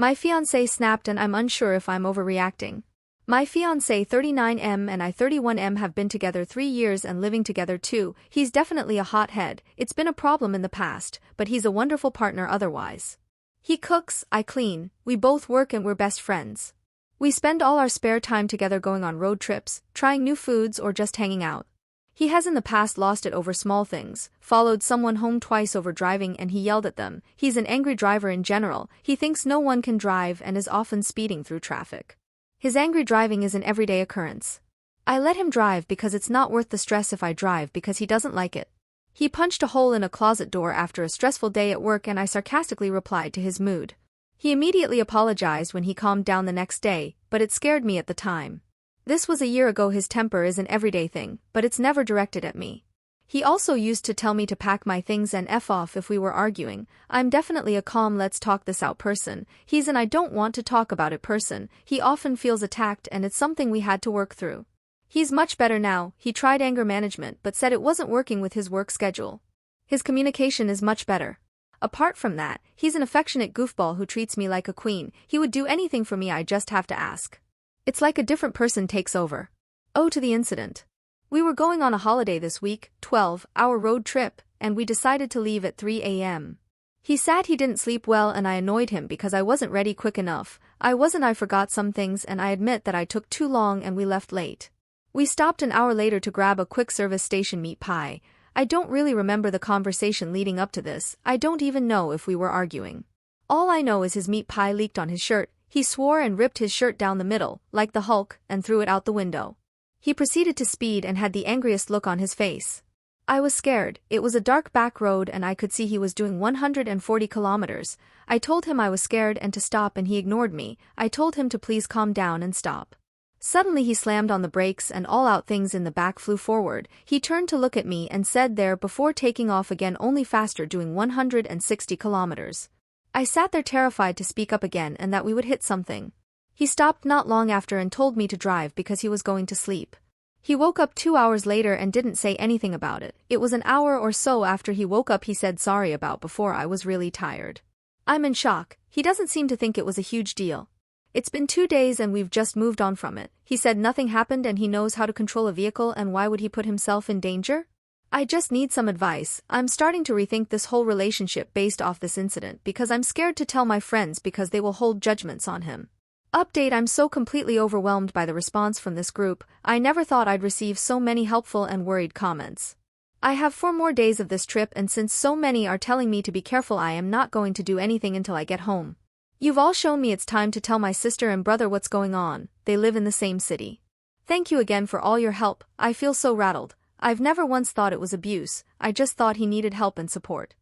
My fiancé snapped and I'm unsure if I'm overreacting. My fiancé 39M and I 31M have been together 3 years and living together too. He's definitely a hothead. It's been a problem in the past, but he's a wonderful partner otherwise. He cooks, I clean, we both work and we're best friends. We spend all our spare time together going on road trips, trying new foods or just hanging out. He has in the past lost it over small things, followed someone home twice over driving and he yelled at them. He's an angry driver in general, he thinks no one can drive and is often speeding through traffic. His angry driving is an everyday occurrence. I let him drive because it's not worth the stress if I drive because he doesn't like it. He punched a hole in a closet door after a stressful day at work and I sarcastically replied to his mood. He immediately apologized when he calmed down the next day, but it scared me at the time. This was a year ago. His temper is an everyday thing, but it's never directed at me. He also used to tell me to pack my things and F off if we were arguing. I'm definitely a calm let's talk this out person. He's an I don't want to talk about it person. He often feels attacked and it's something we had to work through. He's much better now. He tried anger management but said it wasn't working with his work schedule. His communication is much better. Apart from that, he's an affectionate goofball who treats me like a queen. He would do anything for me, I just have to ask. It's like a different person takes over. Oh, to the incident. We were going on a holiday this week, 12-hour road trip, and we decided to leave at 3 a.m. He said he didn't sleep well and I annoyed him because I wasn't ready quick enough. I forgot some things and I admit that I took too long and we left late. We stopped an hour later to grab a quick service station meat pie. I don't really remember the conversation leading up to this. I don't even know if we were arguing. All I know is his meat pie leaked on his shirt. He swore and ripped his shirt down the middle, like the Hulk, and threw it out the window. He proceeded to speed and had the angriest look on his face. I was scared. It was a dark back road and I could see he was doing 140 kilometers. I told him I was scared and to stop and he ignored me. I told him to please calm down and stop. Suddenly he slammed on the brakes and all out things in the back flew forward. He turned to look at me and said there before taking off again only faster doing 160 kilometers. I sat there terrified to speak up again and that we would hit something. He stopped not long after and told me to drive because he was going to sleep. He woke up 2 hours later and didn't say anything about it. It was an hour or so after he woke up he said sorry about before I was really tired. I'm in shock. He doesn't seem to think it was a huge deal. It's been 2 days and we've just moved on from it. He said nothing happened and he knows how to control a vehicle and why would he put himself in danger? I just need some advice. I'm starting to rethink this whole relationship based off this incident because I'm scared to tell my friends because they will hold judgments on him. Update: I'm so completely overwhelmed by the response from this group. I never thought I'd receive so many helpful and worried comments. I have 4 more days of this trip and since so many are telling me to be careful I am not going to do anything until I get home. You've all shown me it's time to tell my sister and brother what's going on. They live in the same city. Thank you again for all your help. I feel so rattled. I've never once thought it was abuse. I just thought he needed help and support.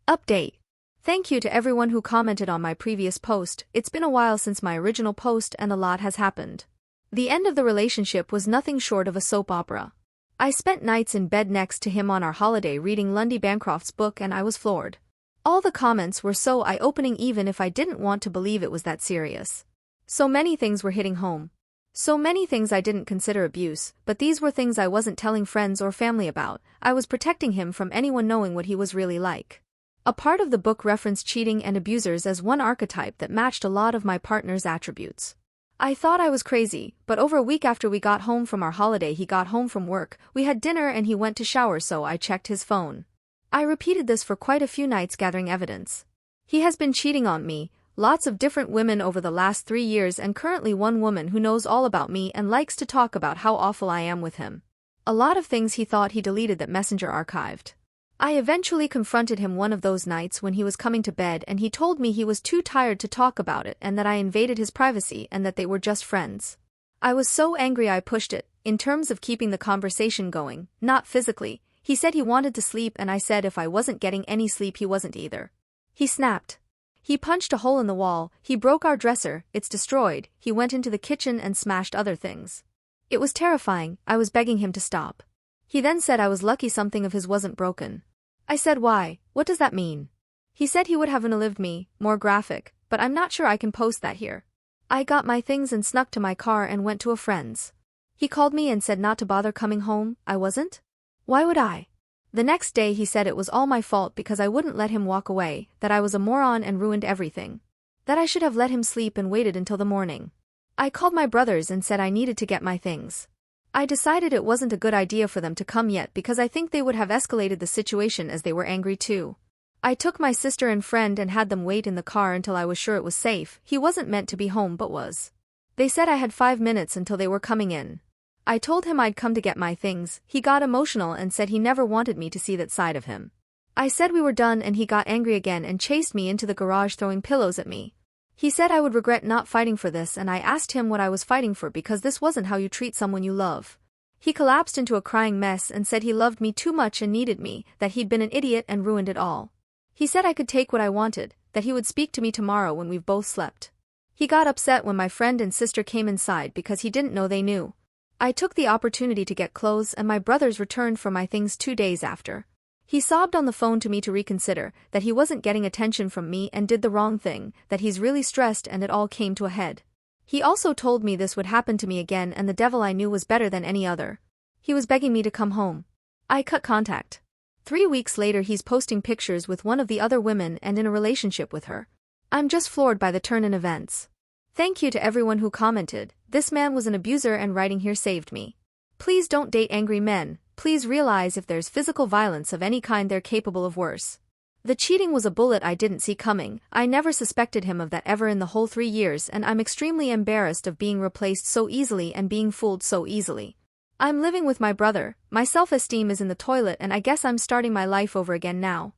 Update. Thank you to everyone who commented on my previous post. It's been a while since my original post and a lot has happened. The end of the relationship was nothing short of a soap opera. I spent nights in bed next to him on our holiday reading Lundy Bancroft's book and I was floored. All the comments were so eye-opening even if I didn't want to believe it was that serious. So many things were hitting home. So many things I didn't consider abuse, but these were things I wasn't telling friends or family about. I was protecting him from anyone knowing what he was really like. A part of the book referenced cheating and abusers as one archetype that matched a lot of my partner's attributes. I thought I was crazy, but over a week after we got home from our holiday he got home from work, we had dinner and he went to shower so I checked his phone. I repeated this for quite a few nights gathering evidence. He has been cheating on me, lots of different women over the last 3 years and currently one woman who knows all about me and likes to talk about how awful I am with him. A lot of things he thought he deleted that Messenger archived. I eventually confronted him one of those nights when he was coming to bed and he told me he was too tired to talk about it and that I invaded his privacy and that they were just friends. I was so angry I pushed it, in terms of keeping the conversation going, not physically. He said he wanted to sleep and I said if I wasn't getting any sleep he wasn't either. He snapped. He punched a hole in the wall, he broke our dresser, it's destroyed, he went into the kitchen and smashed other things. It was terrifying, I was begging him to stop. He then said I was lucky something of his wasn't broken. I said why, what does that mean? He said he would have unalived me, more graphic, but I'm not sure I can post that here. I got my things and snuck to my car and went to a friend's. He called me and said not to bother coming home, I wasn't? Why would I? The next day he said it was all my fault because I wouldn't let him walk away, that I was a moron and ruined everything. That I should have let him sleep and waited until the morning. I called my brothers and said I needed to get my things. I decided it wasn't a good idea for them to come yet because I think they would have escalated the situation as they were angry too. I took my sister and friend and had them wait in the car until I was sure it was safe. He wasn't meant to be home but was. They said I had 5 minutes until they were coming in. I told him I'd come to get my things. He got emotional and said he never wanted me to see that side of him. I said we were done and he got angry again and chased me into the garage throwing pillows at me. He said I would regret not fighting for this and I asked him what I was fighting for because this wasn't how you treat someone you love. He collapsed into a crying mess and said he loved me too much and needed me, that he'd been an idiot and ruined it all. He said I could take what I wanted, that he would speak to me tomorrow when we've both slept. He got upset when my friend and sister came inside because he didn't know they knew. I took the opportunity to get clothes and my brothers returned for my things 2 days after. He sobbed on the phone to me to reconsider, that he wasn't getting attention from me and did the wrong thing, that he's really stressed and it all came to a head. He also told me this would happen to me again and the devil I knew was better than any other. He was begging me to come home. I cut contact. 3 weeks later he's posting pictures with one of the other women and in a relationship with her. I'm just floored by the turn in events. Thank you to everyone who commented. This man was an abuser and writing here saved me. Please don't date angry men. Please realize if there's physical violence of any kind they're capable of worse. The cheating was a bullet I didn't see coming. I never suspected him of that ever in the whole 3 years and I'm extremely embarrassed of being replaced so easily and being fooled so easily. I'm living with my brother, my self-esteem is in the toilet and I guess I'm starting my life over again now.